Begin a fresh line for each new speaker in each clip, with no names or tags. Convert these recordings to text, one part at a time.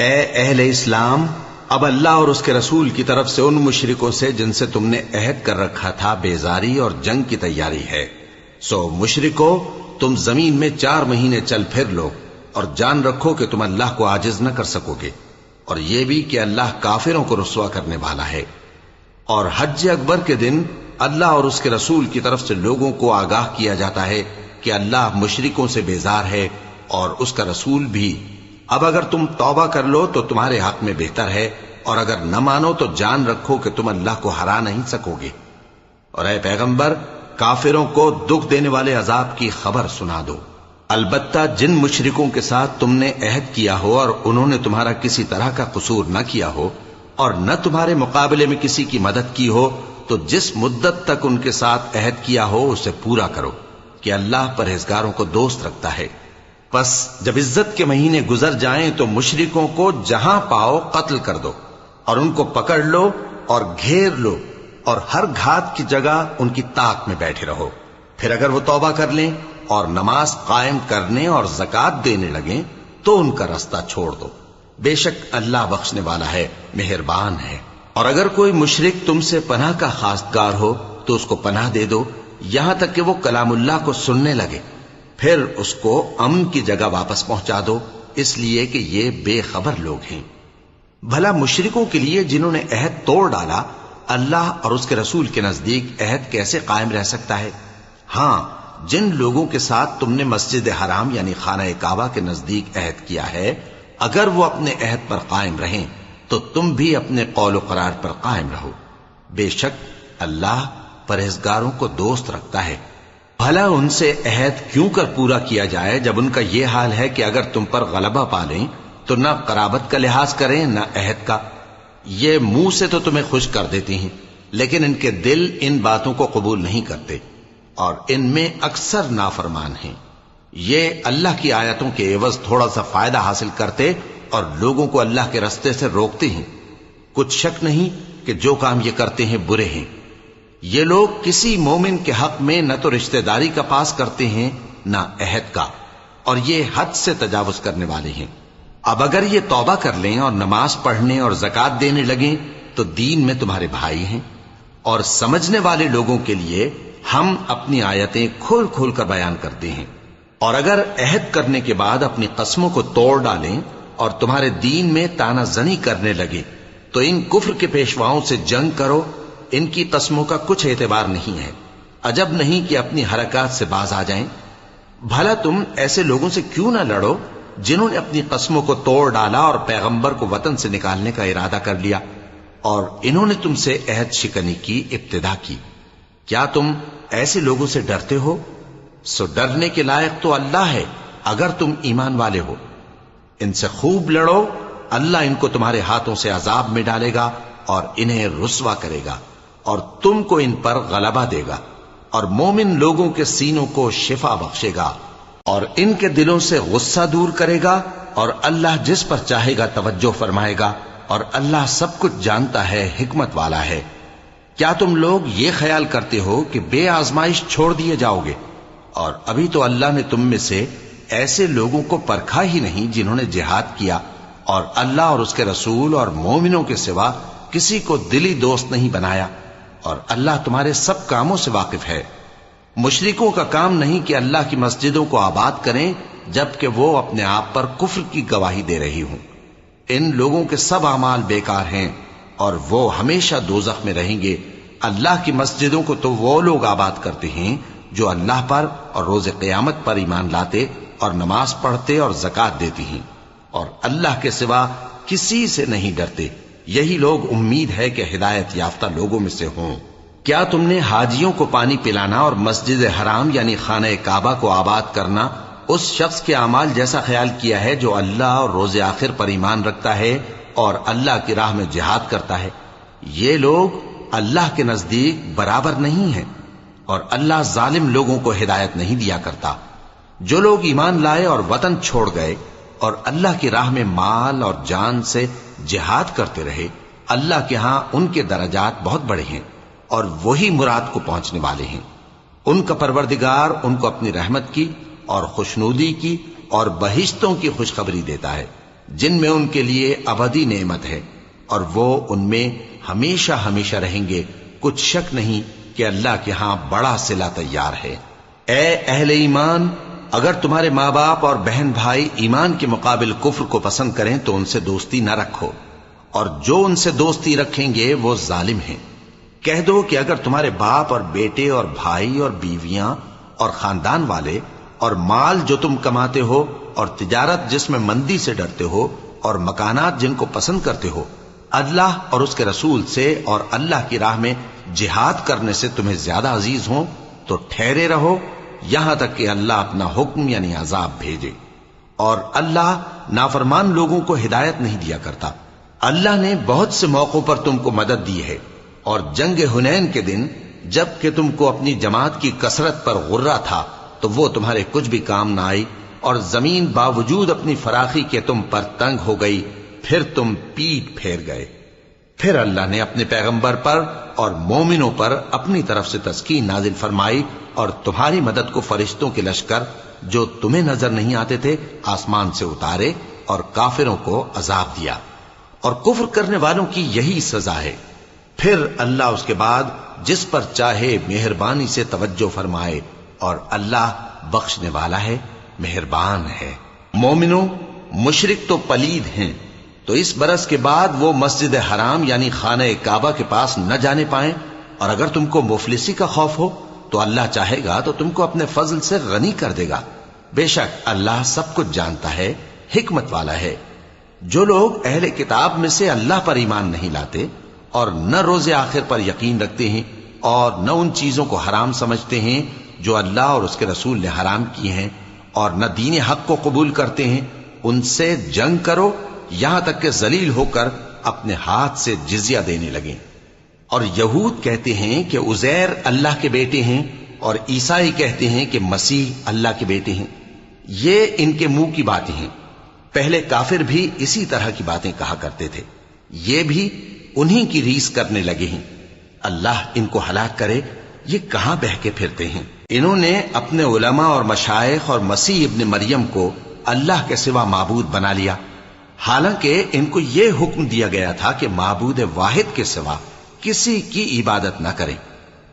اے اہل اسلام، اب اللہ اور اس کے رسول کی طرف سے ان مشرکوں سے جن سے تم نے عہد کر رکھا تھا بیزاری اور جنگ کی تیاری ہے۔ سو مشرکو، تم زمین میں 4 مہینے چل پھر لو اور جان رکھو کہ تم اللہ کو عاجز نہ کر سکو گے، اور یہ بھی کہ اللہ کافروں کو رسوا کرنے والا ہے۔ اور حج اکبر کے دن اللہ اور اس کے رسول کی طرف سے لوگوں کو آگاہ کیا جاتا ہے کہ اللہ مشرکوں سے بیزار ہے اور اس کا رسول بھی۔ اب اگر تم توبہ کر لو تو تمہارے حق میں بہتر ہے، اور اگر نہ مانو تو جان رکھو کہ تم اللہ کو ہرا نہیں سکو گے۔ اور اے پیغمبر، کافروں کو دکھ دینے والے عذاب کی خبر سنا دو۔ البتہ جن مشرکوں کے ساتھ تم نے عہد کیا ہو اور انہوں نے تمہارا کسی طرح کا قصور نہ کیا ہو اور نہ تمہارے مقابلے میں کسی کی مدد کی ہو، تو جس مدت تک ان کے ساتھ عہد کیا ہو اسے پورا کرو، کہ اللہ پرہیزگاروں کو دوست رکھتا ہے۔ پس جب عزت کے مہینے گزر جائیں تو مشرکوں کو جہاں پاؤ قتل کر دو، اور ان کو پکڑ لو اور گھیر لو، اور ہر گھات کی جگہ ان کی طاق میں بیٹھے رہو۔ پھر اگر وہ توبہ کر لیں اور نماز قائم کرنے اور زکوٰۃ دینے لگیں تو ان کا رستہ چھوڑ دو، بے شک اللہ بخشنے والا ہے، مہربان ہے۔ اور اگر کوئی مشرک تم سے پناہ کا خواستگار ہو تو اس کو پناہ دے دو، یہاں تک کہ وہ کلام اللہ کو سننے لگے، پھر اس کو امن کی جگہ واپس پہنچا دو، اس لیے کہ یہ بے خبر لوگ ہیں۔ بھلا مشرکوں کے لیے جنہوں نے عہد توڑ ڈالا، اللہ اور اس کے رسول کے نزدیک عہد کیسے قائم رہ سکتا ہے؟ ہاں، جن لوگوں کے ساتھ تم نے مسجد حرام یعنی خانہ کعبہ کے نزدیک عہد کیا ہے، اگر وہ اپنے عہد پر قائم رہیں تو تم بھی اپنے قول و قرار پر قائم رہو، بے شک اللہ پرہیزگاروں کو دوست رکھتا ہے۔ بھلا ان سے عہد کیوں کر پورا کیا جائے جب ان کا یہ حال ہے کہ اگر تم پر غلبہ پالیں تو نہ قرابت کا لحاظ کریں نہ عہد کا۔ یہ منہ سے تو تمہیں خوش کر دیتی ہیں، لیکن ان کے دل ان باتوں کو قبول نہیں کرتے، اور ان میں اکثر نافرمان ہیں۔ یہ اللہ کی آیتوں کے عوض تھوڑا سا فائدہ حاصل کرتے اور لوگوں کو اللہ کے رستے سے روکتے ہیں۔ کچھ شک نہیں کہ جو کام یہ کرتے ہیں برے ہیں۔ یہ لوگ کسی مومن کے حق میں نہ تو رشتہ داری کا پاس کرتے ہیں نہ عہد کا، اور یہ حد سے تجاوز کرنے والے ہیں۔ اب اگر یہ توبہ کر لیں اور نماز پڑھنے اور زکوٰۃ دینے لگیں تو دین میں تمہارے بھائی ہیں، اور سمجھنے والے لوگوں کے لیے ہم اپنی آیتیں کھول کھول کر بیان کرتے ہیں۔ اور اگر عہد کرنے کے بعد اپنی قسموں کو توڑ ڈالیں اور تمہارے دین میں تانا زنی کرنے لگے تو ان کفر کے پیشواؤں سے جنگ کرو، ان کی قسموں کا کچھ اعتبار نہیں ہے، عجب نہیں کہ اپنی حرکات سے باز آ جائیں۔ بھلا تم ایسے لوگوں سے کیوں نہ لڑو جنہوں نے اپنی قسموں کو توڑ ڈالا اور پیغمبر کو وطن سے نکالنے کا ارادہ کر لیا، اور انہوں نے تم سے عہد شکنی کی ابتدا کی۔ کیا تم ایسے لوگوں سے ڈرتے ہو؟ سو ڈرنے کے لائق تو اللہ ہے اگر تم ایمان والے ہو۔ ان سے خوب لڑو، اللہ ان کو تمہارے ہاتھوں سے عذاب میں ڈالے گا اور انہیں رسوا کرے گا، اور تم کو ان پر غلبہ دے گا، اور مومن لوگوں کے سینوں کو شفا بخشے گا، اور ان کے دلوں سے غصہ دور کرے گا، اور اللہ جس پر چاہے گا توجہ فرمائے گا، اور اللہ سب کچھ جانتا ہے، حکمت والا ہے۔ کیا تم لوگ یہ خیال کرتے ہو کہ بے آزمائش چھوڑ دیے جاؤ گے؟ اور ابھی تو اللہ نے تم میں سے ایسے لوگوں کو پرکھا ہی نہیں جنہوں نے جہاد کیا، اور اللہ اور اس کے رسول اور مومنوں کے سوا کسی کو دلی دوست نہیں بنایا، اور اللہ تمہارے سب کاموں سے واقف ہے۔ مشرکوں کا کام نہیں کہ اللہ کی مسجدوں کو آباد کریں جبکہ وہ اپنے آپ پر کفر کی گواہی دے رہی ہوں۔ ان لوگوں کے سب اعمال بیکار ہیں اور وہ ہمیشہ دوزخ میں رہیں گے۔ اللہ کی مسجدوں کو تو وہ لوگ آباد کرتے ہیں جو اللہ پر اور روز قیامت پر ایمان لاتے اور نماز پڑھتے اور زکوٰۃ دیتی ہیں، اور اللہ کے سوا کسی سے نہیں ڈرتے۔ یہی لوگ امید ہے کہ ہدایت یافتہ لوگوں میں سے ہوں۔ کیا تم نے حاجیوں کو پانی پلانا اور مسجد حرام یعنی خانہ کعبہ کو آباد کرنا اس شخص کے اعمال جیسا خیال کیا ہے جو اللہ اور روز آخر پر ایمان رکھتا ہے اور اللہ کی راہ میں جہاد کرتا ہے؟ یہ لوگ اللہ کے نزدیک برابر نہیں ہیں، اور اللہ ظالم لوگوں کو ہدایت نہیں دیا کرتا۔ جو لوگ ایمان لائے اور وطن چھوڑ گئے اور اللہ کی راہ میں مال اور جان سے جہاد کرتے رہے، اللہ کے ہاں ان کے درجات بہت بڑے ہیں، اور وہی مراد کو پہنچنے والے ہیں۔ ان کا پروردگار ان کو اپنی رحمت کی اور خوشنودی کی اور بہشتوں کی خوشخبری دیتا ہے، جن میں ان کے لیے ابدی نعمت ہے اور وہ ان میں ہمیشہ ہمیشہ رہیں گے، کچھ شک نہیں کہ اللہ کے ہاں بڑا صلہ تیار ہے۔ اے اہل ایمان، اگر تمہارے ماں باپ اور بہن بھائی ایمان کے مقابل کفر کو پسند کریں تو ان سے دوستی نہ رکھو، اور جو ان سے دوستی رکھیں گے وہ ظالم ہیں۔ کہہ دو کہ اگر تمہارے باپ اور بیٹے اور بھائی اور بیویاں اور خاندان والے اور مال جو تم کماتے ہو اور تجارت جس میں مندی سے ڈرتے ہو اور مکانات جن کو پسند کرتے ہو اللہ اور اس کے رسول سے اور اللہ کی راہ میں جہاد کرنے سے تمہیں زیادہ عزیز ہوں تو ٹھہرے رہو یہاں تک کہ اللہ اپنا حکم یعنی عذاب بھیجے، اور اللہ نافرمان لوگوں کو ہدایت نہیں دیا کرتا۔ اللہ نے بہت سے موقعوں پر تم کو مدد دی ہے، اور جنگ حنین کے دن جب کہ تم کو اپنی جماعت کی کثرت پر غرہ تھا تو وہ تمہارے کچھ بھی کام نہ آئی، اور زمین باوجود اپنی فراخی کے تم پر تنگ ہو گئی، پھر تم پیٹ پھیر گئے۔ پھر اللہ نے اپنے پیغمبر پر اور مومنوں پر اپنی طرف سے تسکین نازل فرمائی، اور تمہاری مدد کو فرشتوں کے لشکر جو تمہیں نظر نہیں آتے تھے آسمان سے اتارے، اور کافروں کو عذاب دیا، اور کفر کرنے والوں کی یہی سزا ہے۔ پھر اللہ اس کے بعد جس پر چاہے مہربانی سے توجہ فرمائے، اور اللہ بخشنے والا ہے، مہربان ہے۔ مومنوں، مشرک تو پلید ہیں، تو اس برس کے بعد وہ مسجد حرام یعنی خانہ کعبہ کے پاس نہ جانے پائیں، اور اگر تم کو مفلسی کا خوف ہو تو اللہ چاہے گا تو تم کو اپنے فضل سے غنی کر دے گا، بے شک اللہ سب کچھ جانتا ہے، حکمت والا ہے۔ جو لوگ اہل کتاب میں سے اللہ پر ایمان نہیں لاتے اور نہ روز آخر پر یقین رکھتے ہیں اور نہ ان چیزوں کو حرام سمجھتے ہیں جو اللہ اور اس کے رسول نے حرام کی ہیں، اور نہ دین حق کو قبول کرتے ہیں، ان سے جنگ کرو یہاں تک کہ ذلیل ہو کر اپنے ہاتھ سے جزیہ دینے لگیں۔ اور یہود کہتے ہیں کہ عزیر اللہ کے بیٹے ہیں، اور عیسائی کہتے ہیں کہ مسیح اللہ کے بیٹے ہیں۔ یہ ان کے منہ کی باتیں ہیں، پہلے کافر بھی اسی طرح کی باتیں کہا کرتے تھے، یہ بھی انہی کی ریس کرنے لگے ہیں۔ اللہ ان کو ہلاک کرے، یہ کہاں بہہ کے پھرتے ہیں۔ انہوں نے اپنے علماء اور مشائخ اور مسیح ابن مریم کو اللہ کے سوا معبود بنا لیا، حالانکہ ان کو یہ حکم دیا گیا تھا کہ معبود واحد کے سوا کسی کی عبادت نہ کریں،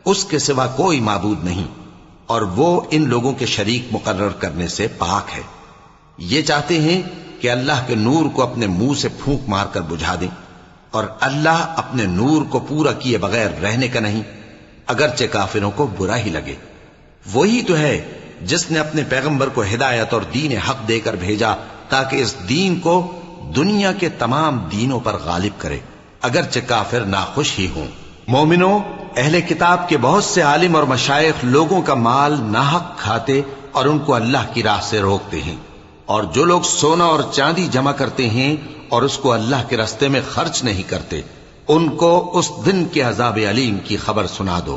اس کے سوا کوئی معبود نہیں، اور وہ ان لوگوں کے شریک مقرر کرنے سے پاک ہے۔ یہ چاہتے ہیں کہ اللہ کے نور کو اپنے منہ سے پھونک مار کر بجھا دیں، اور اللہ اپنے نور کو پورا کیے بغیر رہنے کا نہیں، اگرچہ کافروں کو برا ہی لگے۔ وہی تو ہے جس نے اپنے پیغمبر کو ہدایت اور دین حق دے کر بھیجا تاکہ اس دین کو دنیا کے تمام دینوں پر غالب کرے، اگرچہ کافر ناخوش ہی ہوں۔ مومنوں، اہل کتاب کے بہت سے عالم اور مشائخ لوگوں کا مال ناحق کھاتے اور ان کو اللہ کی راہ سے روکتے ہیں، اور جو لوگ سونا اور چاندی جمع کرتے ہیں اور اس کو اللہ کے راستے میں خرچ نہیں کرتے، ان کو اس دن کے عذاب علیم کی خبر سنا دو،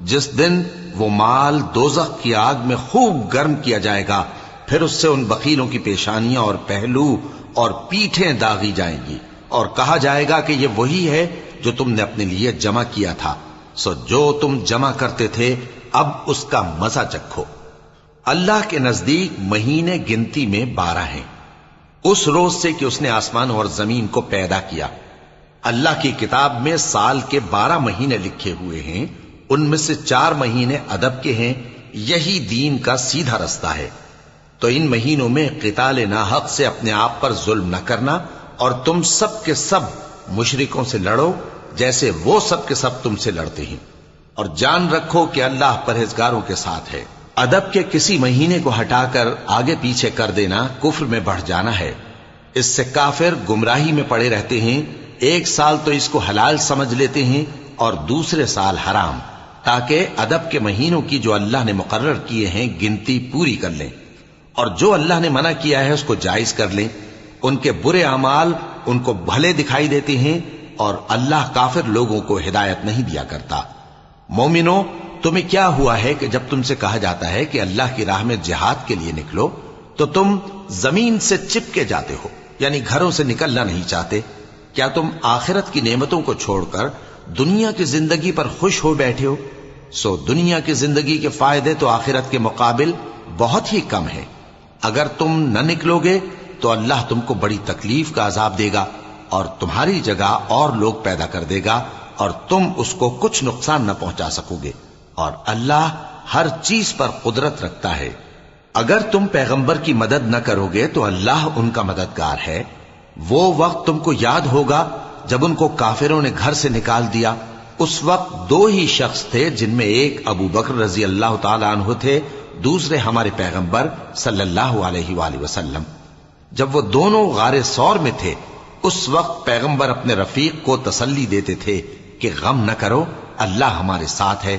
جس دن وہ مال دوزخ کی آگ میں خوب گرم کیا جائے گا، پھر اس سے ان بخیلوں کی پیشانیاں اور پہلو اور پیٹھیں داغی جائیں گی، اور کہا جائے گا کہ یہ وہی ہے جو تم نے اپنے لیے جمع کیا تھا، سو جو تم جمع کرتے تھے اب اس کا مزہ چکھو۔ اللہ کے نزدیک مہینے گنتی میں 12 ہیں، اس روز سے کہ اس نے آسمان اور زمین کو پیدا کیا۔ اللہ کی کتاب میں سال کے 12 مہینے لکھے ہوئے ہیں، ان میں سے 4 مہینے ادب کے ہیں، یہی دین کا سیدھا رستہ ہے۔ تو ان مہینوں میں قتال ناحق سے اپنے آپ پر ظلم نہ کرنا، اور تم سب کے سب مشرکوں سے لڑو جیسے وہ سب کے سب تم سے لڑتے ہیں، اور جان رکھو کہ اللہ پرہیزگاروں کے ساتھ ہے۔ ادب کے کسی مہینے کو ہٹا کر آگے پیچھے کر دینا کفر میں بڑھ جانا ہے، اس سے کافر گمراہی میں پڑے رہتے ہیں۔ ایک سال تو اس کو حلال سمجھ لیتے ہیں اور دوسرے سال حرام، تاکہ ادب کے مہینوں کی جو اللہ نے مقرر کیے ہیں گنتی پوری کر لیں، اور جو اللہ نے منع کیا ہے اس کو جائز کر لیں۔ ان کے برے اعمال ان کو بھلے دکھائی دیتے ہیں، اور اللہ کافر لوگوں کو ہدایت نہیں دیا کرتا۔ مومنوں، تمہیں کیا ہوا ہے کہ جب تم سے کہا جاتا ہے کہ اللہ کی راہ میں جہاد کے لیے نکلو تو تم زمین سے چپکے جاتے ہو، یعنی گھروں سے نکلنا نہیں چاہتے؟ کیا تم آخرت کی نعمتوں کو چھوڑ کر دنیا کی زندگی پر خوش ہو بیٹھے ہو؟ سو دنیا کی زندگی کے فائدے تو آخرت کے مقابل بہت ہی کم ہے۔ اگر تم نہ نکلو گے تو اللہ تم کو بڑی تکلیف کا عذاب دے گا اور تمہاری جگہ اور لوگ پیدا کر دے گا اور تم اس کو کچھ نقصان نہ پہنچا سکو گے، اور اللہ ہر چیز پر قدرت رکھتا ہے۔ اگر تم پیغمبر کی مدد نہ کرو گے تو اللہ ان کا مددگار ہے۔ وہ وقت تم کو یاد ہوگا جب ان کو کافروں نے گھر سے نکال دیا۔ اس وقت دو ہی شخص تھے، جن میں ایک ابو بکر رضی اللہ تعالی عنہ تھے، دوسرے ہمارے پیغمبر صلی اللہ علیہ وآلہ وسلم۔ جب وہ دونوں غار ثور میں تھے، اس وقت پیغمبر اپنے رفیق کو تسلی دیتے تھے کہ غم نہ کرو، اللہ ہمارے ساتھ ہے۔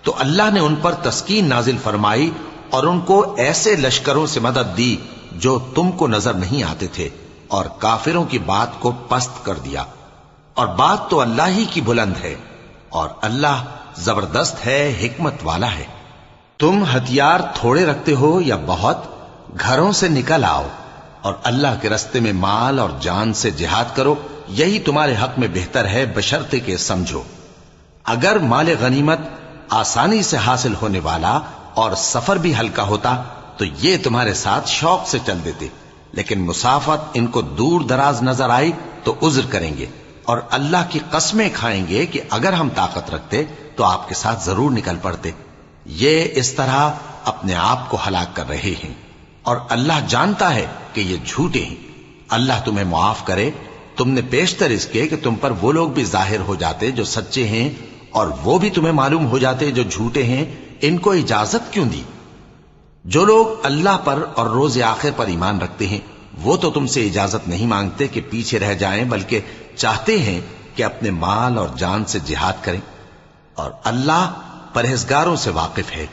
تو اللہ نے ان پر تسکین نازل فرمائی اور ان کو ایسے لشکروں سے مدد دی جو تم کو نظر نہیں آتے تھے، اور کافروں کی بات کو پست کر دیا۔ اور بات تو اللہ ہی کی بلند ہے، اور اللہ زبردست ہے، حکمت والا ہے۔ تم ہتھیار تھوڑے رکھتے ہو یا بہت، گھروں سے نکل آؤ اور اللہ کے رستے میں مال اور جان سے جہاد کرو، یہی تمہارے حق میں بہتر ہے، بشرطے کہ سمجھو۔ اگر مال غنیمت آسانی سے حاصل ہونے والا اور سفر بھی ہلکا ہوتا تو یہ تمہارے ساتھ شوق سے چل دیتے، لیکن مسافت ان کو دور دراز نظر آئی تو عذر کریں گے، اور اللہ کی قسمیں کھائیں گے کہ اگر ہم طاقت رکھتے تو آپ کے ساتھ ضرور نکل پڑتے۔ یہ اس طرح اپنے آپ کو ہلاک کر رہے ہیں، اور اللہ جانتا ہے کہ یہ جھوٹے ہیں۔ اللہ تمہیں معاف کرے، تم نے پیشتر اس کے کہ تم پر وہ لوگ بھی ظاہر ہو جاتے جو سچے ہیں، اور وہ بھی تمہیں معلوم ہو جاتے جو جھوٹے ہیں۔ ان کو اجازت کیوں دی؟ جو لوگ اللہ پر اور روز آخر پر ایمان رکھتے ہیں وہ تو تم سے اجازت نہیں مانگتے کہ پیچھے رہ جائیں، بلکہ چاہتے ہیں کہ اپنے مال اور جان سے جہاد کریں، اور اللہ پرہیزگاروں سے واقف ہے۔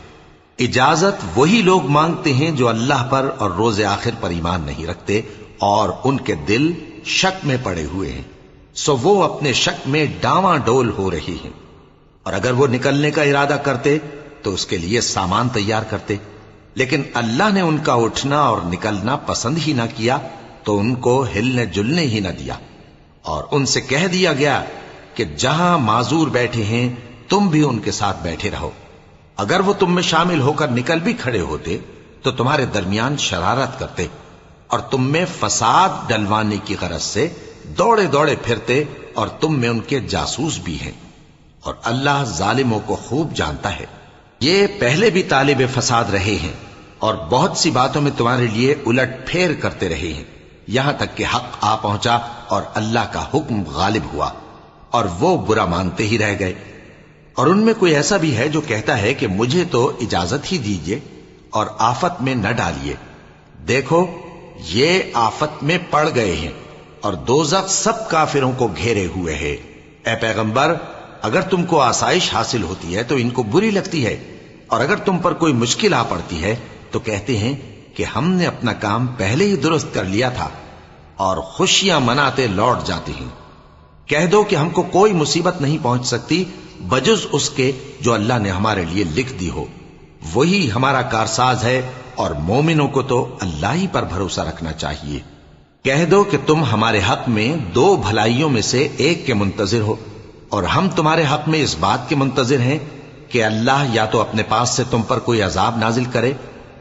اجازت وہی لوگ مانگتے ہیں جو اللہ پر اور روز آخر پر ایمان نہیں رکھتے اور ان کے دل شک میں پڑے ہوئے ہیں، سو وہ اپنے شک میں ڈاواں ڈول ہو رہی ہیں۔ اور اگر وہ نکلنے کا ارادہ کرتے تو اس کے لیے سامان تیار کرتے، لیکن اللہ نے ان کا اٹھنا اور نکلنا پسند ہی نہ کیا تو ان کو ہلنے جلنے ہی نہ دیا، اور ان سے کہہ دیا گیا کہ جہاں معذور بیٹھے ہیں تم بھی ان کے ساتھ بیٹھے رہو۔ اگر وہ تم میں شامل ہو کر نکل بھی کھڑے ہوتے تو تمہارے درمیان شرارت کرتے اور تم میں فساد ڈلوانے کی غرض سے دوڑے دوڑے پھرتے، اور تم میں ان کے جاسوس بھی ہیں، اور اللہ ظالموں کو خوب جانتا ہے۔ یہ پہلے بھی طالب فساد رہے ہیں اور بہت سی باتوں میں تمہارے لیے الٹ پھیر کرتے رہے ہیں، یہاں تک کہ حق آ پہنچا اور اللہ کا حکم غالب ہوا، اور وہ برا مانتے ہی رہ گئے۔ اور ان میں کوئی ایسا بھی ہے جو کہتا ہے کہ مجھے تو اجازت ہی دیجئے اور آفت میں نہ ڈالیے۔ دیکھو یہ آفت میں پڑ گئے ہیں، اور دوزخ سب کافروں کو گھیرے ہوئے ہے۔ اے پیغمبر، اگر تم کو آسائش حاصل ہوتی ہے تو ان کو بری لگتی ہے، اور اگر تم پر کوئی مشکل آ پڑتی ہے تو کہتے ہیں کہ ہم نے اپنا کام پہلے ہی درست کر لیا تھا، اور خوشیاں مناتے لوٹ جاتے ہیں۔ کہہ دو کہ ہم کو کوئی مصیبت نہیں پہنچ سکتی بجز اس کے جو اللہ نے ہمارے لیے لکھ دی ہو، وہی ہمارا کارساز ہے، اور مومنوں کو تو اللہ ہی پر بھروسہ رکھنا چاہیے۔ کہہ دو کہ تم ہمارے حق میں دو بھلائیوں میں سے ایک کے منتظر ہو، اور ہم تمہارے حق میں اس بات کے منتظر ہیں کہ اللہ یا تو اپنے پاس سے تم پر کوئی عذاب نازل کرے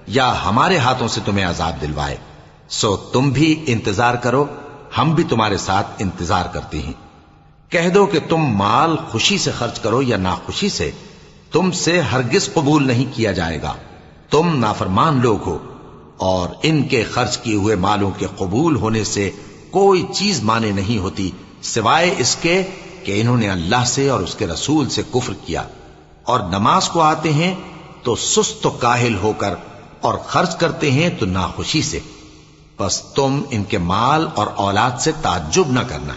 یا ہمارے ہاتھوں سے تمہیں عذاب دلوائے، سو تم بھی انتظار کرو، ہم بھی تمہارے ساتھ انتظار کرتے ہیں۔ کہہ دو کہ تم مال خوشی سے خرچ کرو یا ناخوشی سے، تم سے ہرگز قبول نہیں کیا جائے گا، تم نافرمان لوگ ہو، اور ان کے خرچ کیے ہوئے مالوں کے قبول ہونے سے کوئی چیز مانے نہیں ہوتی سوائے اس کے کہ انہوں نے اللہ سے اور اس کے رسول سے کفر کیا، اور نماز کو آتے ہیں تو سست و کاہل ہو کر، اور خرچ کرتے ہیں تو ناخوشی سے۔ بس تم ان کے مال اور اولاد سے تعجب نہ کرنا،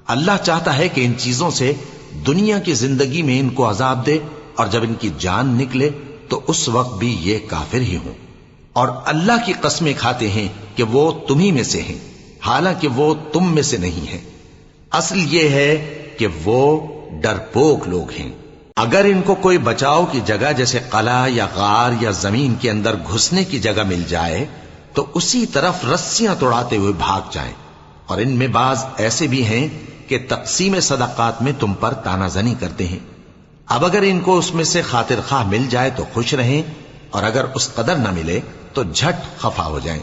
اللہ چاہتا ہے کہ ان چیزوں سے دنیا کی زندگی میں ان کو عذاب دے، اور جب ان کی جان نکلے تو اس وقت بھی یہ کافر ہی ہوں، اور اللہ کی قسمیں کھاتے ہیں کہ وہ تمہیں میں سے ہیں، حالانکہ وہ تم میں سے نہیں ہیں۔ اصل یہ ہے کہ وہ ڈرپوک لوگ ہیں۔ اگر ان کو کوئی بچاؤ کی جگہ جیسے قلعہ یا غار یا زمین کے اندر گھسنے کی جگہ مل جائے تو اسی طرف رسیاں توڑاتے ہوئے بھاگ جائیں، اور ان میں بعض ایسے بھی ہیں کہ تقسیم صدقات میں تم پر تانا زنی کرتے ہیں۔ اب اگر ان کو اس میں سے خاطر خواہ مل جائے تو خوش رہیں، اور اگر اس قدر نہ ملے تو جھٹ خفا ہو جائیں۔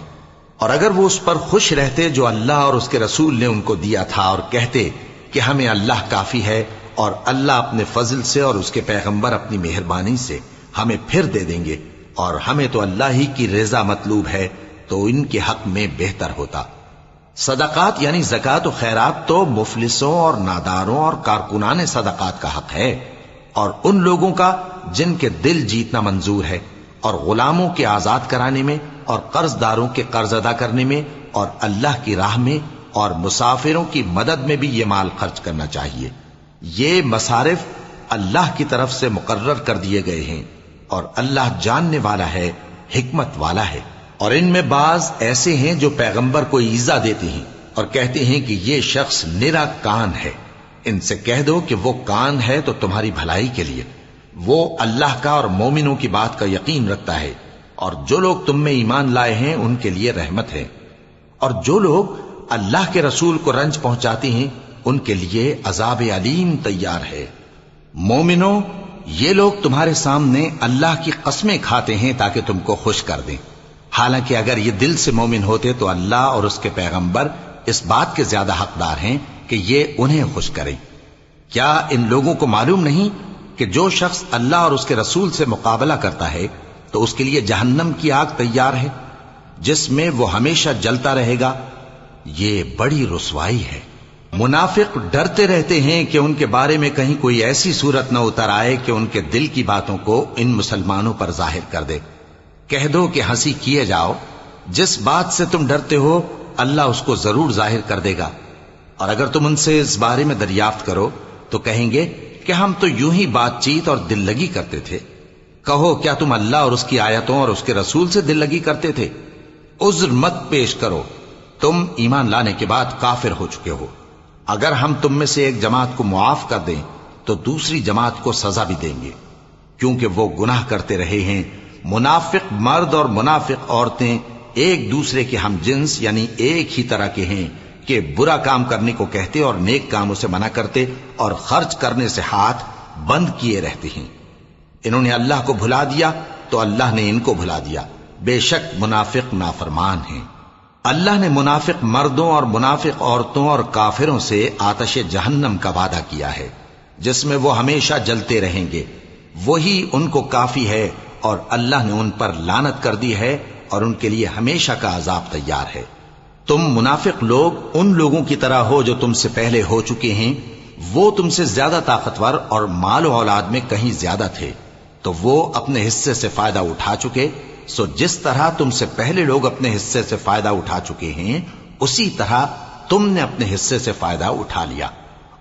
اور اگر وہ اس پر خوش رہتے جو اللہ اور اس کے رسول نے ان کو دیا تھا، اور کہتے کہ ہمیں اللہ کافی ہے، اور اللہ اپنے فضل سے اور اس کے پیغمبر اپنی مہربانی سے ہمیں پھر دے دیں گے، اور ہمیں تو اللہ ہی کی رضا مطلوب ہے، تو ان کے حق میں بہتر ہوتا۔ صدقات یعنی زکوٰۃ و خیرات تو مفلسوں اور ناداروں اور کارکنان صدقات کا حق ہے، اور ان لوگوں کا جن کے دل جیتنا منظور ہے، اور غلاموں کے آزاد کرانے میں، اور قرض داروں کے قرض ادا کرنے میں، اور اللہ کی راہ میں، اور مسافروں کی مدد میں بھی یہ مال خرچ کرنا چاہیے۔ یہ مصارف اللہ کی طرف سے مقرر کر دیے گئے ہیں، اور اللہ جاننے والا ہے، حکمت والا ہے۔ اور ان میں بعض ایسے ہیں جو پیغمبر کو ایذا دیتے ہیں اور کہتے ہیں کہ یہ شخص نرا کان ہے۔ ان سے کہہ دو کہ وہ کان ہے تو تمہاری بھلائی کے لیے، وہ اللہ کا اور مومنوں کی بات کا یقین رکھتا ہے، اور جو لوگ تم میں ایمان لائے ہیں ان کے لیے رحمت ہے، اور جو لوگ اللہ کے رسول کو رنج پہنچاتے ہیں ان کے لیے عذاب علیم تیار ہے۔ مومنوں، یہ لوگ تمہارے سامنے اللہ کی قسمیں کھاتے ہیں تاکہ تم کو خوش کر دیں، حالانکہ اگر یہ دل سے مومن ہوتے تو اللہ اور اس کے پیغمبر اس بات کے زیادہ حقدار ہیں کہ یہ انہیں خوش کریں۔ کیا ان لوگوں کو معلوم نہیں کہ جو شخص اللہ اور اس کے رسول سے مقابلہ کرتا ہے تو اس کے لیے جہنم کی آگ تیار ہے، جس میں وہ ہمیشہ جلتا رہے گا؟ یہ بڑی رسوائی ہے۔ منافق ڈرتے رہتے ہیں کہ ان کے بارے میں کہیں کوئی ایسی صورت نہ اتر آئے کہ ان کے دل کی باتوں کو ان مسلمانوں پر ظاہر کر دے۔ کہہ دو کہ ہنسی کیے جاؤ، جس بات سے تم ڈرتے ہو اللہ اس کو ضرور ظاہر کر دے گا، اور اگر تم ان سے اس بارے میں دریافت کرو تو کہیں گے کہ ہم تو یوں ہی بات چیت اور دل لگی کرتے تھے۔ کہو کیا تم اللہ اور اس کی آیتوں اور اس کے رسول سے دل لگی کرتے تھے؟ عذر مت پیش کرو، تم ایمان لانے کے بعد کافر ہو چکے ہو۔ اگر ہم تم میں سے ایک جماعت کو معاف کر دیں تو دوسری جماعت کو سزا بھی دیں گے، کیونکہ وہ گناہ کرتے رہے ہیں۔ منافق مرد اور منافق عورتیں ایک دوسرے کے ہم جنس یعنی ایک ہی طرح کے ہیں کہ برا کام کرنے کو کہتے اور نیک کاموں سے منع کرتے، اور خرچ کرنے سے ہاتھ بند کیے رہتے ہیں۔ انہوں نے اللہ کو بھلا دیا تو اللہ نے ان کو بھلا دیا، بے شک منافق نافرمان ہیں۔ اللہ نے منافق مردوں اور منافق عورتوں اور کافروں سے آتش جہنم کا وعدہ کیا ہے، جس میں وہ ہمیشہ جلتے رہیں گے، وہی ان کو کافی ہے، اور اللہ نے ان پر لعنت کر دی ہے اور ان کے لیے ہمیشہ کا عذاب تیار ہے۔ تم منافق لوگ ان لوگوں کی طرح ہو جو تم سے پہلے ہو چکے ہیں، وہ تم سے زیادہ طاقتور اور مال و اولاد میں کہیں زیادہ تھے، تو وہ اپنے حصے سے فائدہ اٹھا چکے، سو جس طرح تم سے پہلے لوگ اپنے حصے سے فائدہ اٹھا چکے ہیں اسی طرح تم نے اپنے حصے سے فائدہ اٹھا لیا،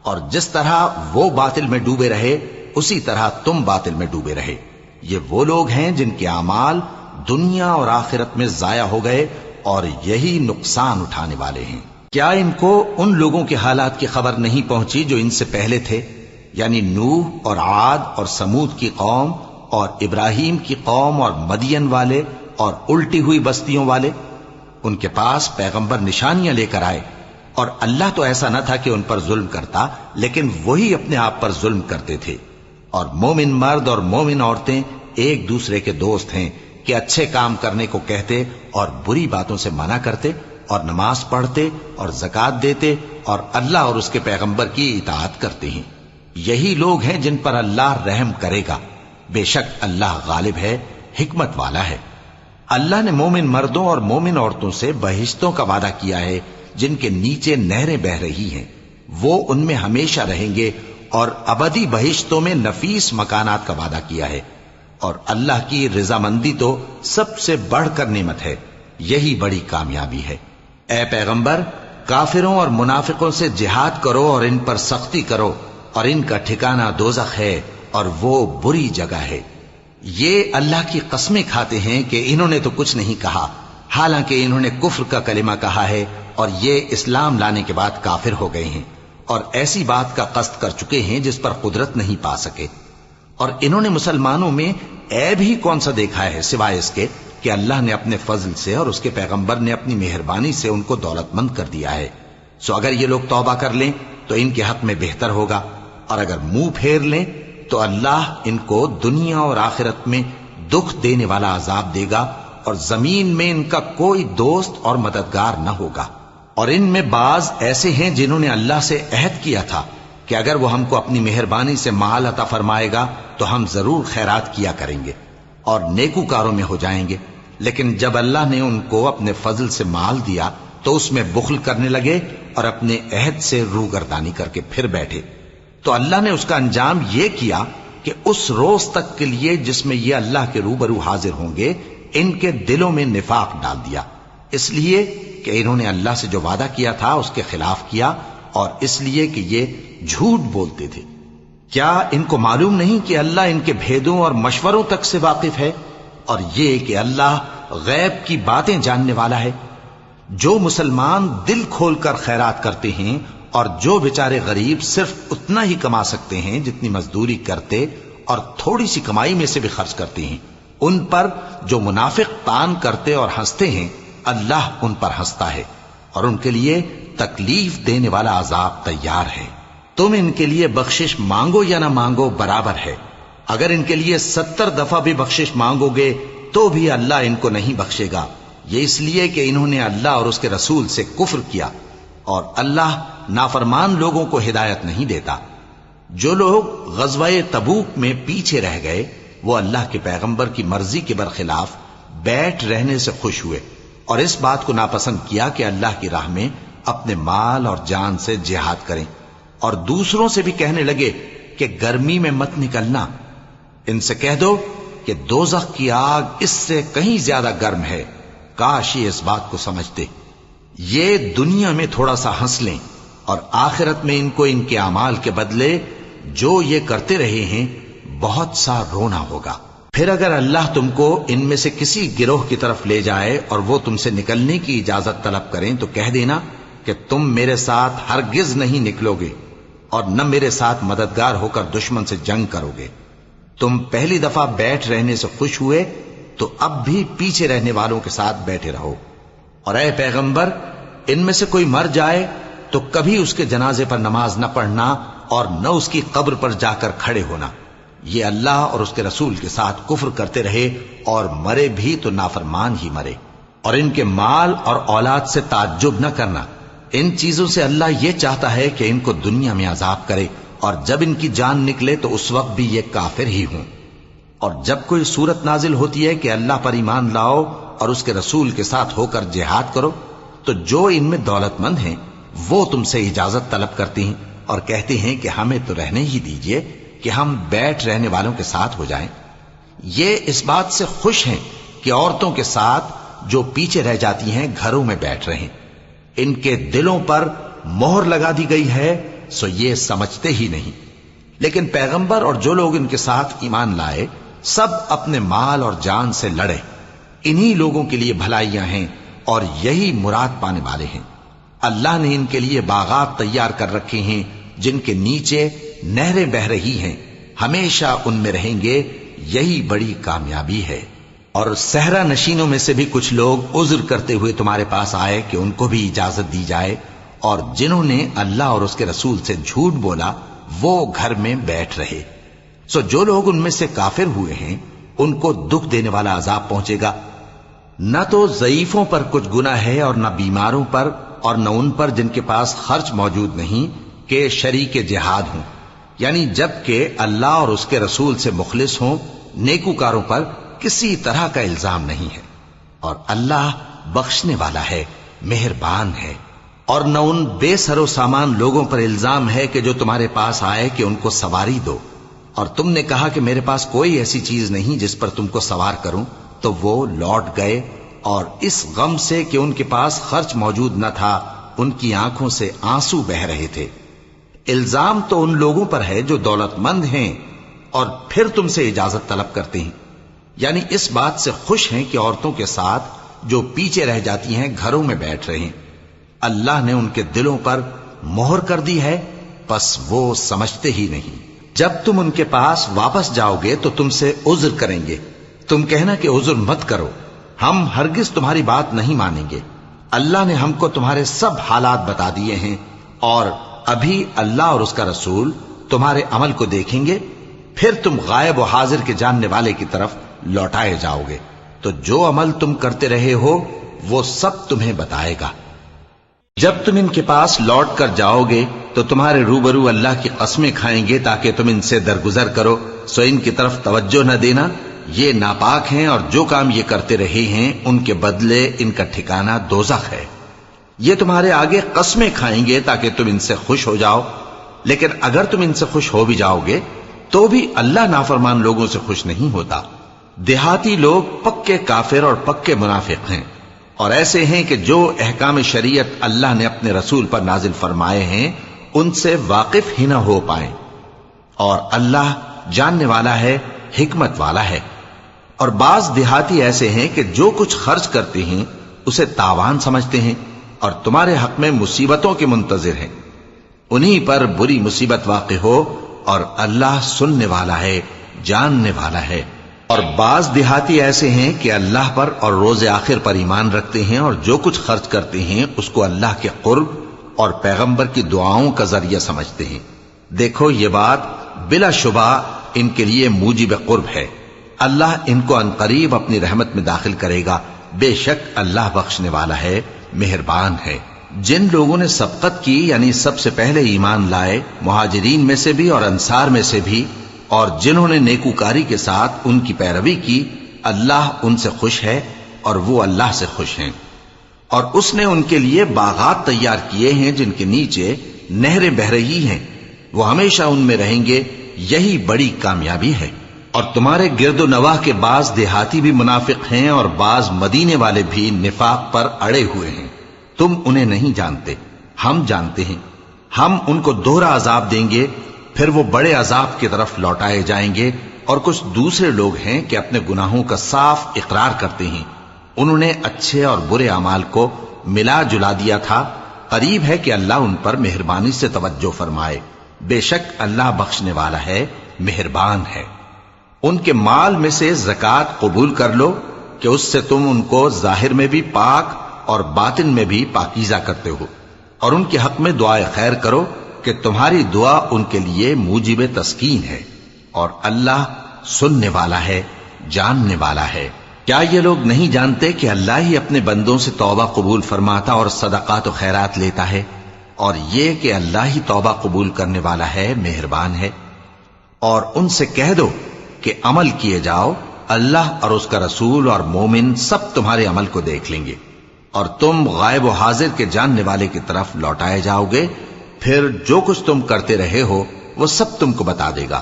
اور جس طرح وہ باطل میں ڈوبے رہے اسی طرح تم باطل میں ڈوبے رہے۔ یہ وہ لوگ ہیں جن کے اعمال دنیا اور آخرت میں ضائع ہو گئے، اور یہی نقصان اٹھانے والے ہیں۔ کیا ان کو ان لوگوں کے حالات کی خبر نہیں پہنچی جو ان سے پہلے تھے، یعنی نوح اور عاد اور سمود کی قوم، اور ابراہیم کی قوم، اور مدین والے، اور الٹی ہوئی بستیوں والے؟ ان کے پاس پیغمبر نشانیاں لے کر آئے، اور اللہ تو ایسا نہ تھا کہ ان پر ظلم کرتا، لیکن وہی اپنے آپ پر ظلم کرتے تھے۔ اور مومن مرد اور مومن عورتیں ایک دوسرے کے دوست ہیں کہ اچھے کام کرنے کو کہتے اور بری باتوں سے منع کرتے، اور نماز پڑھتے اور زکوٰۃ دیتے، اور اللہ اور اس کے پیغمبر کی اطاعت کرتے ہیں۔ یہی لوگ ہیں جن پر اللہ رحم کرے گا، بے شک اللہ غالب ہے، حکمت والا ہے۔ اللہ نے مومن مردوں اور مومن عورتوں سے بہشتوں کا وعدہ کیا ہے جن کے نیچے نہریں بہ رہی ہیں، وہ ان میں ہمیشہ رہیں گے، اور ابدی بہشتوں میں نفیس مکانات کا وعدہ کیا ہے۔ اور اللہ کی رضامندی تو سب سے بڑھ کر نعمت ہے، یہی بڑی کامیابی ہے۔ اے پیغمبر، کافروں اور منافقوں سے جہاد کرو اور ان پر سختی کرو، اور ان کا ٹھکانہ دوزخ ہے اور وہ بری جگہ ہے۔ یہ اللہ کی قسمیں کھاتے ہیں کہ انہوں نے تو کچھ نہیں کہا، حالانکہ انہوں نے کفر کا کلمہ کہا ہے اور یہ اسلام لانے کے بعد کافر ہو گئے ہیں، اور ایسی بات کا قصد کر چکے ہیں جس پر قدرت نہیں پا سکے۔ اور انہوں نے مسلمانوں میں عیب ہی کون سا دیکھا ہے سوائے اس کے کہ اللہ نے اپنے فضل سے اور اس کے پیغمبر نے اپنی مہربانی سے ان کو دولت مند کر دیا ہے۔ سو اگر یہ لوگ توبہ کر لیں تو ان کے حق میں بہتر ہوگا، اور اگر منہ پھیر لیں تو اللہ ان کو دنیا اور آخرت میں دکھ دینے والا عذاب دے گا، اور زمین میں ان کا کوئی دوست اور مددگار نہ ہوگا۔ اور ان میں بعض ایسے ہیں جنہوں نے اللہ سے عہد کیا تھا کہ اگر وہ ہم کو اپنی مہربانی سے مال عطا فرمائے گا تو ہم ضرور خیرات کیا کریں گے اور نیکوکاروں میں ہو جائیں گے، لیکن جب اللہ نے ان کو اپنے فضل سے مال دیا تو اس میں بخل کرنے لگے اور اپنے عہد سے روگردانی کر کے پھر بیٹھے۔ تو اللہ نے اس کا انجام یہ کیا کہ اس روز تک کے لیے جس میں یہ اللہ کے روبرو حاضر ہوں گے ان کے دلوں میں نفاق ڈال دیا، اس لیے کہ انہوں نے اللہ سے جو وعدہ کیا تھا اس کے خلاف کیا، اور اس لیے کہ یہ جھوٹ بولتے تھے۔ کیا ان کو معلوم نہیں کہ اللہ ان کے بھیدوں اور مشوروں تک سے واقف ہے، اور یہ کہ اللہ غیب کی باتیں جاننے والا ہے؟ جو مسلمان دل کھول کر خیرات کرتے ہیں اور جو بیچارے غریب صرف اتنا ہی کما سکتے ہیں جتنی مزدوری کرتے اور تھوڑی سی کمائی میں سے بھی خرچ کرتے ہیں، ان پر جو منافق تان کرتے اور ہنستے ہیں اللہ ان پر ہنستا ہے اور ان کے لیے تکلیف دینے والا عذاب تیار ہے۔ تم ان کے لیے بخشش مانگو یا نہ مانگو برابر ہے، اگر ان کے لیے 70 دفعہ بھی بخشش مانگو گے تو بھی اللہ ان کو نہیں بخشے گا، یہ اس لیے کہ انہوں نے اللہ اور اس کے رسول سے کفر کیا، اور اللہ نافرمان لوگوں کو ہدایت نہیں دیتا۔ جو لوگ غزوہ تبوک میں پیچھے رہ گئے وہ اللہ کے پیغمبر کی مرضی کے برخلاف بیٹھ رہنے سے خوش ہوئے اور اس بات کو ناپسند کیا کہ اللہ کی راہ میں اپنے مال اور جان سے جہاد کریں، اور دوسروں سے بھی کہنے لگے کہ گرمی میں مت نکلنا، ان سے کہہ دو کہ دوزخ کی آگ اس سے کہیں زیادہ گرم ہے، کاش یہ اس بات کو سمجھتے۔ یہ دنیا میں تھوڑا سا ہنس لیں اور آخرت میں ان کو ان کے اعمال کے بدلے جو یہ کرتے رہے ہیں بہت سا رونا ہوگا۔ پھر اگر اللہ تم کو ان میں سے کسی گروہ کی طرف لے جائے اور وہ تم سے نکلنے کی اجازت طلب کریں تو کہہ دینا کہ تم میرے ساتھ ہرگز نہیں نکلو گے اور نہ میرے ساتھ مددگار ہو کر دشمن سے جنگ کرو گے۔ تم پہلی دفعہ بیٹھ رہنے سے خوش ہوئے تو اب بھی پیچھے رہنے والوں کے ساتھ بیٹھے رہو، اور اے پیغمبر ان میں سے کوئی مر جائے تو کبھی اس کے جنازے پر نماز نہ پڑھنا اور نہ اس کی قبر پر جا کر کھڑے ہونا، یہ اللہ اور اس کے رسول کے ساتھ کفر کرتے رہے اور مرے بھی تو نافرمان ہی مرے۔ اور ان کے مال اور اولاد سے تعجب نہ کرنا، ان چیزوں سے اللہ یہ چاہتا ہے کہ ان کو دنیا میں عذاب کرے اور جب ان کی جان نکلے تو اس وقت بھی یہ کافر ہی ہوں۔ اور جب کوئی صورت نازل ہوتی ہے کہ اللہ پر ایمان لاؤ اور اس کے رسول کے ساتھ ہو کر جہاد کرو تو جو ان میں دولت مند ہیں وہ تم سے اجازت طلب کرتے ہیں اور کہتے ہیں کہ ہمیں تو رہنے ہی دیجئے کہ ہم بیٹھ رہنے والوں کے ساتھ ہو جائیں۔ یہ اس بات سے خوش ہیں کہ عورتوں کے ساتھ جو پیچھے رہ جاتی ہیں گھروں میں بیٹھ رہیں، ان کے دلوں پر مہر لگا دی گئی ہے سو یہ سمجھتے ہی نہیں۔ لیکن پیغمبر اور جو لوگ ان کے ساتھ ایمان لائے سب اپنے مال اور جان سے لڑے، انہی لوگوں کے لیے بھلائیاں ہیں اور یہی مراد پانے والے ہیں۔ اللہ نے ان کے لیے باغات تیار کر رکھے ہیں جن کے نیچے نہریں بہ رہی ہیں، ہمیشہ ان میں رہیں گے، یہی بڑی کامیابی ہے۔ اور صحرا نشینوں میں سے بھی کچھ لوگ عذر کرتے ہوئے تمہارے پاس آئے کہ ان کو بھی اجازت دی جائے، اور جنہوں نے اللہ اور اس کے رسول سے جھوٹ بولا وہ گھر میں بیٹھ رہے۔ سو جو لوگ ان میں سے کافر ہوئے ہیں ان کو دکھ دینے والا عذاب پہنچے گا۔ نہ تو ضعیفوں پر کچھ گناہ ہے اور نہ بیماروں پر اور نہ ان پر جن کے پاس خرچ موجود نہیں کہ شریک جہاد ہوں، یعنی جب کہ اللہ اور اس کے رسول سے مخلص ہوں، نیکوکاروں پر کسی طرح کا الزام نہیں ہے، اور اللہ بخشنے والا ہے، مہربان ہے۔ اور نہ ان بے سر و سامان لوگوں پر الزام ہے کہ جو تمہارے پاس آئے کہ ان کو سواری دو، اور تم نے کہا کہ میرے پاس کوئی ایسی چیز نہیں جس پر تم کو سوار کروں، تو وہ لوٹ گئے اور اس غم سے کہ ان کے پاس خرچ موجود نہ تھا ان کی آنکھوں سے آنسو بہ رہے تھے۔ الزام تو ان لوگوں پر ہے جو دولت مند ہیں اور پھر تم سے اجازت طلب کرتے ہیں، یعنی اس بات سے خوش ہیں کہ عورتوں کے ساتھ جو پیچھے رہ جاتی ہیں گھروں میں بیٹھ رہے ہیں۔ اللہ نے ان کے دلوں پر مہر کر دی ہے پس وہ سمجھتے ہی نہیں۔ جب تم ان کے پاس واپس جاؤ گے تو تم سے عذر کریں گے، تم کہنا کہ عذر مت کرو، ہم ہرگز تمہاری بات نہیں مانیں گے۔ اللہ نے ہم کو تمہارے سب حالات بتا دیے ہیں، اور ابھی اللہ اور اس کا رسول تمہارے عمل کو دیکھیں گے، پھر تم غائب و حاضر کے جاننے والے کی طرف لوٹائے جاؤ گے۔ تو جو عمل تم کرتے رہے ہو وہ سب تمہیں بتائے گا۔ جب تم ان کے پاس لوٹ کر جاؤ گے تو تمہارے روبرو اللہ کی قسمیں کھائیں گے تاکہ تم ان سے درگزر کرو، سو ان کی طرف توجہ نہ دینا، یہ ناپاک ہیں اور جو کام یہ کرتے رہے ہیں ان کے بدلے ان کا ٹھکانہ دوزخ ہے۔ یہ تمہارے آگے قسمیں کھائیں گے تاکہ تم ان سے خوش ہو جاؤ، لیکن اگر تم ان سے خوش ہو بھی جاؤ گے تو بھی اللہ نافرمان لوگوں سے خوش نہیں ہوتا۔ دیہاتی لوگ پکے کافر اور پکے منافق ہیں، اور ایسے ہیں کہ جو احکام شریعت اللہ نے اپنے رسول پر نازل فرمائے ہیں ان سے واقف ہی نہ ہو پائیں، اور اللہ جاننے والا ہے، حکمت والا ہے۔ اور بعض دیہاتی ایسے ہیں کہ جو کچھ خرچ کرتے ہیں اسے تاوان سمجھتے ہیں اور تمہارے حق میں مصیبتوں کے منتظر ہیں، انہی پر بری مصیبت واقع ہو، اور اللہ سننے والا ہے، جاننے والا ہے۔ اور بعض دیہاتی ایسے ہیں کہ اللہ پر اور روز آخر پر ایمان رکھتے ہیں اور جو کچھ خرچ کرتے ہیں اس کو اللہ کے قرب اور پیغمبر کی دعاؤں کا ذریعہ سمجھتے ہیں۔ دیکھو یہ بات بلا شبہ ان کے لیے موجب قرب ہے، اللہ ان کو عنقریب اپنی رحمت میں داخل کرے گا، بے شک اللہ بخشنے والا ہے، مہربان ہے۔ جن لوگوں نے سبقت کی یعنی سب سے پہلے ایمان لائے، مہاجرین میں سے بھی اور انصار میں سے بھی، اور جنہوں نے نیکوکاری کے ساتھ ان کی پیروی کی، اللہ ان سے خوش ہے اور وہ اللہ سے خوش ہیں۔ اور اس نے ان کے لیے باغات تیار کیے ہیں جن کے نیچے نہریں بہہ رہی ہیں، وہ ہمیشہ ان میں رہیں گے، یہی بڑی کامیابی ہے۔ اور تمہارے گرد و نواح کے بعض دیہاتی بھی منافق ہیں اور بعض مدینے والے بھی نفاق پر اڑے ہوئے ہیں، تم انہیں نہیں جانتے، ہم جانتے ہیں۔ ہم ان کو دوہرا عذاب دیں گے، پھر وہ بڑے عذاب کی طرف لوٹائے جائیں گے۔ اور کچھ دوسرے لوگ ہیں کہ اپنے گناہوں کا صاف اقرار کرتے ہیں، انہوں نے اچھے اور برے اعمال کو ملا جلا دیا تھا، قریب ہے کہ اللہ ان پر مہربانی سے توجہ فرمائے، بے شک اللہ بخشنے والا ہے، مہربان ہے۔ ان کے مال میں سے زکوٰۃ قبول کر لو کہ اس سے تم ان کو ظاہر میں بھی پاک اور باطن میں بھی پاکیزہ کرتے ہو، اور ان کے حق میں دعائے خیر کرو کہ تمہاری دعا ان کے لیے موجب تسکین ہے، اور اللہ سننے والا ہے، جاننے والا ہے۔ کیا یہ لوگ نہیں جانتے کہ اللہ ہی اپنے بندوں سے توبہ قبول فرماتا اور صدقات و خیرات لیتا ہے، اور یہ کہ اللہ ہی توبہ قبول کرنے والا ہے، مہربان ہے۔ اور ان سے کہہ دو کہ عمل کیے جاؤ، اللہ اور اس کا رسول اور مومن سب تمہارے عمل کو دیکھ لیں گے، اور تم غائب و حاضر کے جاننے والے کی طرف لوٹائے جاؤ گے، پھر جو کچھ تم کرتے رہے ہو وہ سب تم کو بتا دے گا۔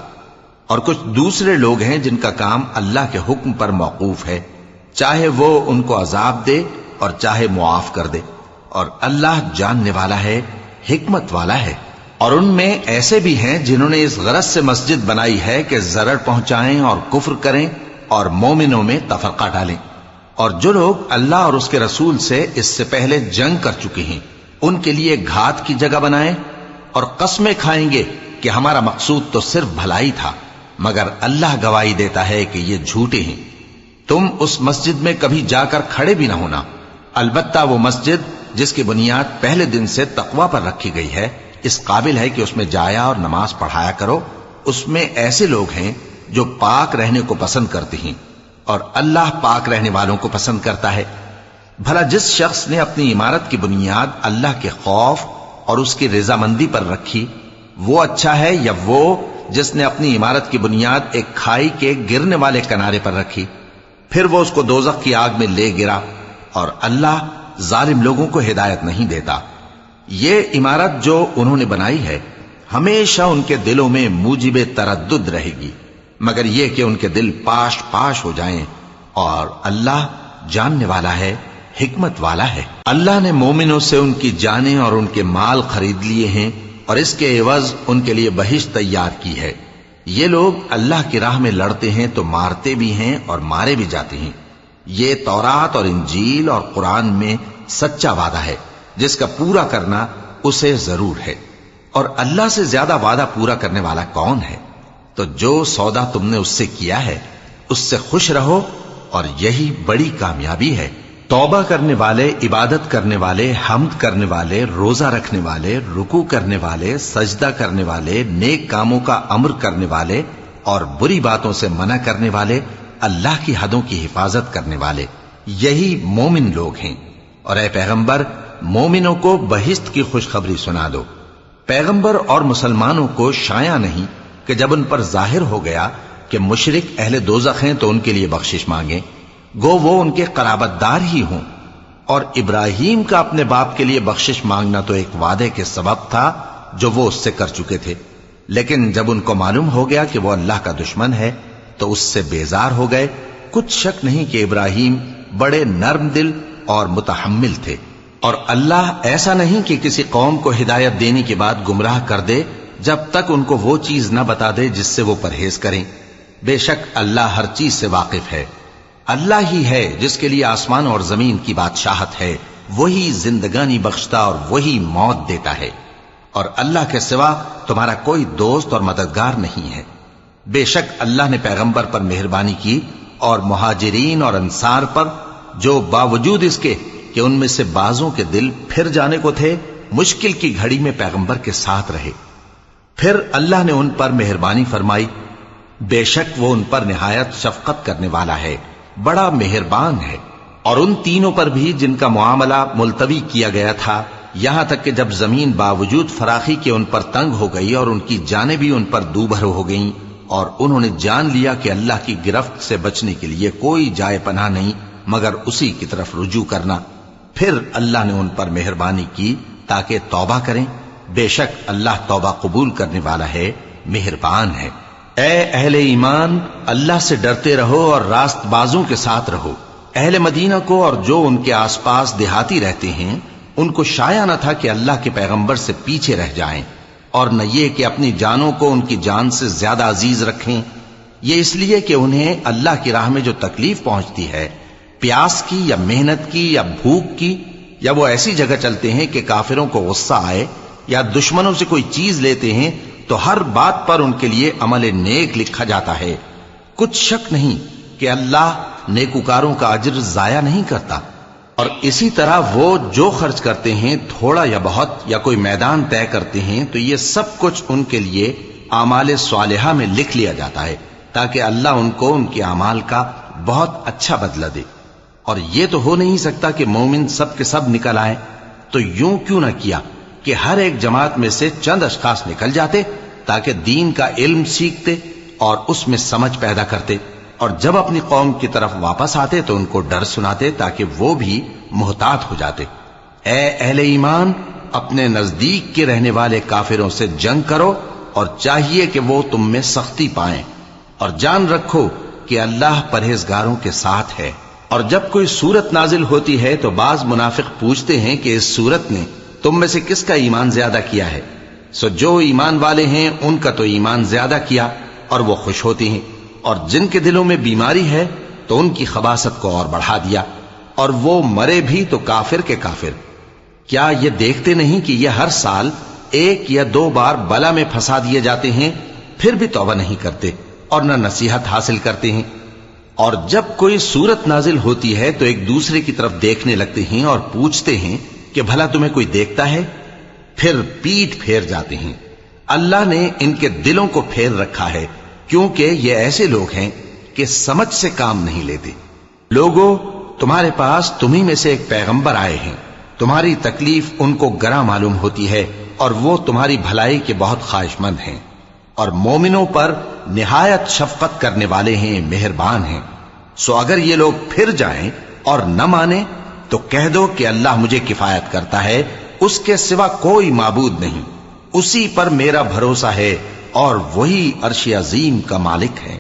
اور کچھ دوسرے لوگ ہیں جن کا کام اللہ کے حکم پر موقوف ہے، چاہے وہ ان کو عذاب دے اور چاہے معاف کر دے، اور اللہ جاننے والا ہے، حکمت والا ہے۔ اور ان میں ایسے بھی ہیں جنہوں نے اس غرض سے مسجد بنائی ہے کہ ضرر پہنچائیں اور کفر کریں اور مومنوں میں تفرقہ ڈالیں، اور جو لوگ اللہ اور اس کے رسول سے اس سے پہلے جنگ کر چکے ہیں ان کے لیے گھات کی جگہ بنائیں، اور قسمیں کھائیں گے کہ ہمارا مقصود تو صرف بھلائی تھا، مگر اللہ گواہی دیتا ہے کہ یہ جھوٹے ہیں۔ تم اس مسجد میں کبھی جا کر کھڑے بھی نہ ہونا، البتہ وہ مسجد جس کی بنیاد پہلے دن سے تقوی پر رکھی گئی ہے اس قابل ہے کہ اس میں جایا اور نماز پڑھایا کرو۔ اس میں ایسے لوگ ہیں جو پاک رہنے کو پسند کرتے ہیں، اور اللہ پاک رہنے والوں کو پسند کرتا ہے۔ بھلا جس شخص نے اپنی عمارت کی بنیاد اللہ کے خوف اور اس کی رضامندی پر رکھی، وہ اچھا ہے یا وہ جس نے اپنی عمارت کی بنیاد ایک کھائی کے گرنے والے کنارے پر رکھی، پھر وہ اس کو دوزخ کی آگ میں لے گرا، اور اللہ ظالم لوگوں کو ہدایت نہیں دیتا۔ یہ عمارت جو انہوں نے بنائی ہے ہمیشہ ان کے دلوں میں موجب تردد رہے گی، مگر یہ کہ ان کے دل پاش پاش ہو جائیں، اور اللہ جاننے والا ہے، حکمت والا ہے۔ اللہ نے مومنوں سے ان کی جانیں اور ان کے مال خرید لیے ہیں، اور اس کے عوض ان کے لیے بہشت تیار کی ہے۔ یہ لوگ اللہ کی راہ میں لڑتے ہیں تو مارتے بھی ہیں اور مارے بھی جاتے ہیں۔ یہ تورات اور انجیل اور قرآن میں سچا وعدہ ہے جس کا پورا کرنا اسے ضرور ہے، اور اللہ سے زیادہ وعدہ پورا کرنے والا کون ہے؟ تو جو سودا تم نے اس سے کیا ہے اس سے خوش رہو، اور یہی بڑی کامیابی ہے۔ توبہ کرنے والے، عبادت کرنے والے، حمد کرنے والے، روزہ رکھنے والے، رکوع کرنے والے، سجدہ کرنے والے، نیک کاموں کا امر کرنے والے اور بری باتوں سے منع کرنے والے اللہ کی حدوں کی حفاظت کرنے والے، یہی مومن لوگ ہیں۔ اور اے پیغمبر، مومنوں کو بہشت کی خوشخبری سنا دو۔ پیغمبر اور مسلمانوں کو شایع نہیں کہ جب ان پر ظاہر ہو گیا کہ مشرک اہل دوزخ ہیں تو ان کے لیے بخشش مانگیں، گو وہ ان کے قرابت دار ہی ہوں۔ اور ابراہیم کا اپنے باپ کے لیے بخشش مانگنا تو ایک وعدے کے سبب تھا جو وہ اس سے کر چکے تھے، لیکن جب ان کو معلوم ہو گیا کہ وہ اللہ کا دشمن ہے تو اس سے بیزار ہو گئے۔ کچھ شک نہیں کہ ابراہیم بڑے نرم دل اور متحمل تھے، اور اللہ ایسا نہیں کہ کسی قوم کو ہدایت دینے کے بعد گمراہ کر دے جب تک ان کو وہ چیز نہ بتا دے جس سے وہ پرہیز کریں۔ بے شک اللہ ہر چیز سے واقف ہے۔ اللہ ہی ہے جس کے لیے آسمان اور زمین کی بادشاہت ہے، وہی زندگانی بخشتا اور وہی موت دیتا ہے، اور اللہ کے سوا تمہارا کوئی دوست اور مددگار نہیں ہے۔ بے شک اللہ نے پیغمبر پر مہربانی کی اور مہاجرین اور انصار پر، جو باوجود اس کے کہ ان میں سے بعضوں کے دل پھر جانے کو تھے، مشکل کی گھڑی میں پیغمبر کے ساتھ رہے۔ پھر اللہ نے ان پر مہربانی فرمائی، بے شک وہ ان پر نہایت شفقت کرنے والا ہے، بڑا مہربان ہے۔ اور ان تینوں پر بھی جن کا معاملہ ملتوی کیا گیا تھا، یہاں تک کہ جب زمین باوجود فراخی کے ان پر تنگ ہو گئی اور ان کی جانیں بھی ان پر دوبھر ہو گئیں، اور انہوں نے جان لیا کہ اللہ کی گرفت سے بچنے کے لیے کوئی جائے پناہ نہیں مگر اسی کی طرف رجوع کرنا، پھر اللہ نے ان پر مہربانی کی تاکہ توبہ کریں۔ بے شک اللہ توبہ قبول کرنے والا ہے، مہربان ہے۔ اے اہل ایمان، اللہ سے ڈرتے رہو اور راست بازوں کے ساتھ رہو۔ اہل مدینہ کو اور جو ان کے آس پاس دیہاتی رہتے ہیں، ان کو شایع نہ تھا کہ اللہ کے پیغمبر سے پیچھے رہ جائیں، اور نہ یہ کہ اپنی جانوں کو ان کی جان سے زیادہ عزیز رکھیں۔ یہ اس لیے کہ انہیں اللہ کی راہ میں جو تکلیف پہنچتی ہے، پیاس کی یا محنت کی یا بھوک کی، یا وہ ایسی جگہ چلتے ہیں کہ کافروں کو غصہ آئے، یا دشمنوں سے کوئی چیز لیتے ہیں، تو ہر بات پر ان کے لیے عمل نیک لکھا جاتا ہے۔ کچھ شک نہیں کہ اللہ نیکوکاروں کا اجر ضائع نہیں کرتا۔ اور اسی طرح وہ جو خرچ کرتے ہیں، تھوڑا یا بہت، یا کوئی میدان طے کرتے ہیں، تو یہ سب کچھ ان کے لیے اعمال صالحہ میں لکھ لیا جاتا ہے، تاکہ اللہ ان کو ان کے اعمال کا بہت اچھا بدلہ دے۔ اور یہ تو ہو نہیں سکتا کہ مومن سب کے سب نکل آئیں، تو یوں کیوں نہ کیا کہ ہر ایک جماعت میں سے چند اشخاص نکل جاتے تاکہ دین کا علم سیکھتے اور اس میں سمجھ پیدا کرتے، اور جب اپنی قوم کی طرف واپس آتے تو ان کو ڈر سناتے تاکہ وہ بھی محتاط ہو جاتے۔ اے اہل ایمان، اپنے نزدیک کے رہنے والے کافروں سے جنگ کرو، اور چاہیے کہ وہ تم میں سختی پائیں، اور جان رکھو کہ اللہ پرہیزگاروں کے ساتھ ہے۔ اور جب کوئی سورت نازل ہوتی ہے تو بعض منافق پوچھتے ہیں کہ اس سورت نے تم میں سے کس کا ایمان زیادہ کیا ہے؟ سو جو ایمان والے ہیں ان کا تو ایمان زیادہ کیا، اور وہ خوش ہوتے ہیں، اور جن کے دلوں میں بیماری ہے تو ان کی خباثت کو اور بڑھا دیا، اور وہ مرے بھی تو کافر کے کافر۔ کیا یہ دیکھتے نہیں کہ یہ ہر سال ایک یا دو بار بلا میں پھنسا دیے جاتے ہیں، پھر بھی توبہ نہیں کرتے اور نہ نصیحت حاصل کرتے ہیں؟ اور جب کوئی سورت نازل ہوتی ہے تو ایک دوسرے کی طرف دیکھنے لگتے ہیں اور پوچھتے ہیں کہ بھلا تمہیں کوئی دیکھتا ہے؟ پھر پیٹ پھیر جاتے ہیں۔ اللہ نے ان کے دلوں کو پھیر رکھا ہے، کیونکہ یہ ایسے لوگ ہیں کہ سمجھ سے کام نہیں لیتے۔ لوگوں، تمہارے پاس تمہیں میں سے ایک پیغمبر آئے ہیں، تمہاری تکلیف ان کو گراں معلوم ہوتی ہے، اور وہ تمہاری بھلائی کے بہت خواہش مند ہیں، اور مومنوں پر نہایت شفقت کرنے والے ہیں، مہربان ہیں۔ سو اگر یہ لوگ پھر جائیں اور نہ مانیں تو کہہ دو کہ اللہ مجھے کفایت کرتا ہے، اس کے سوا کوئی معبود نہیں، اسی پر میرا بھروسہ ہے، اور وہی عرش عظیم کا مالک ہے۔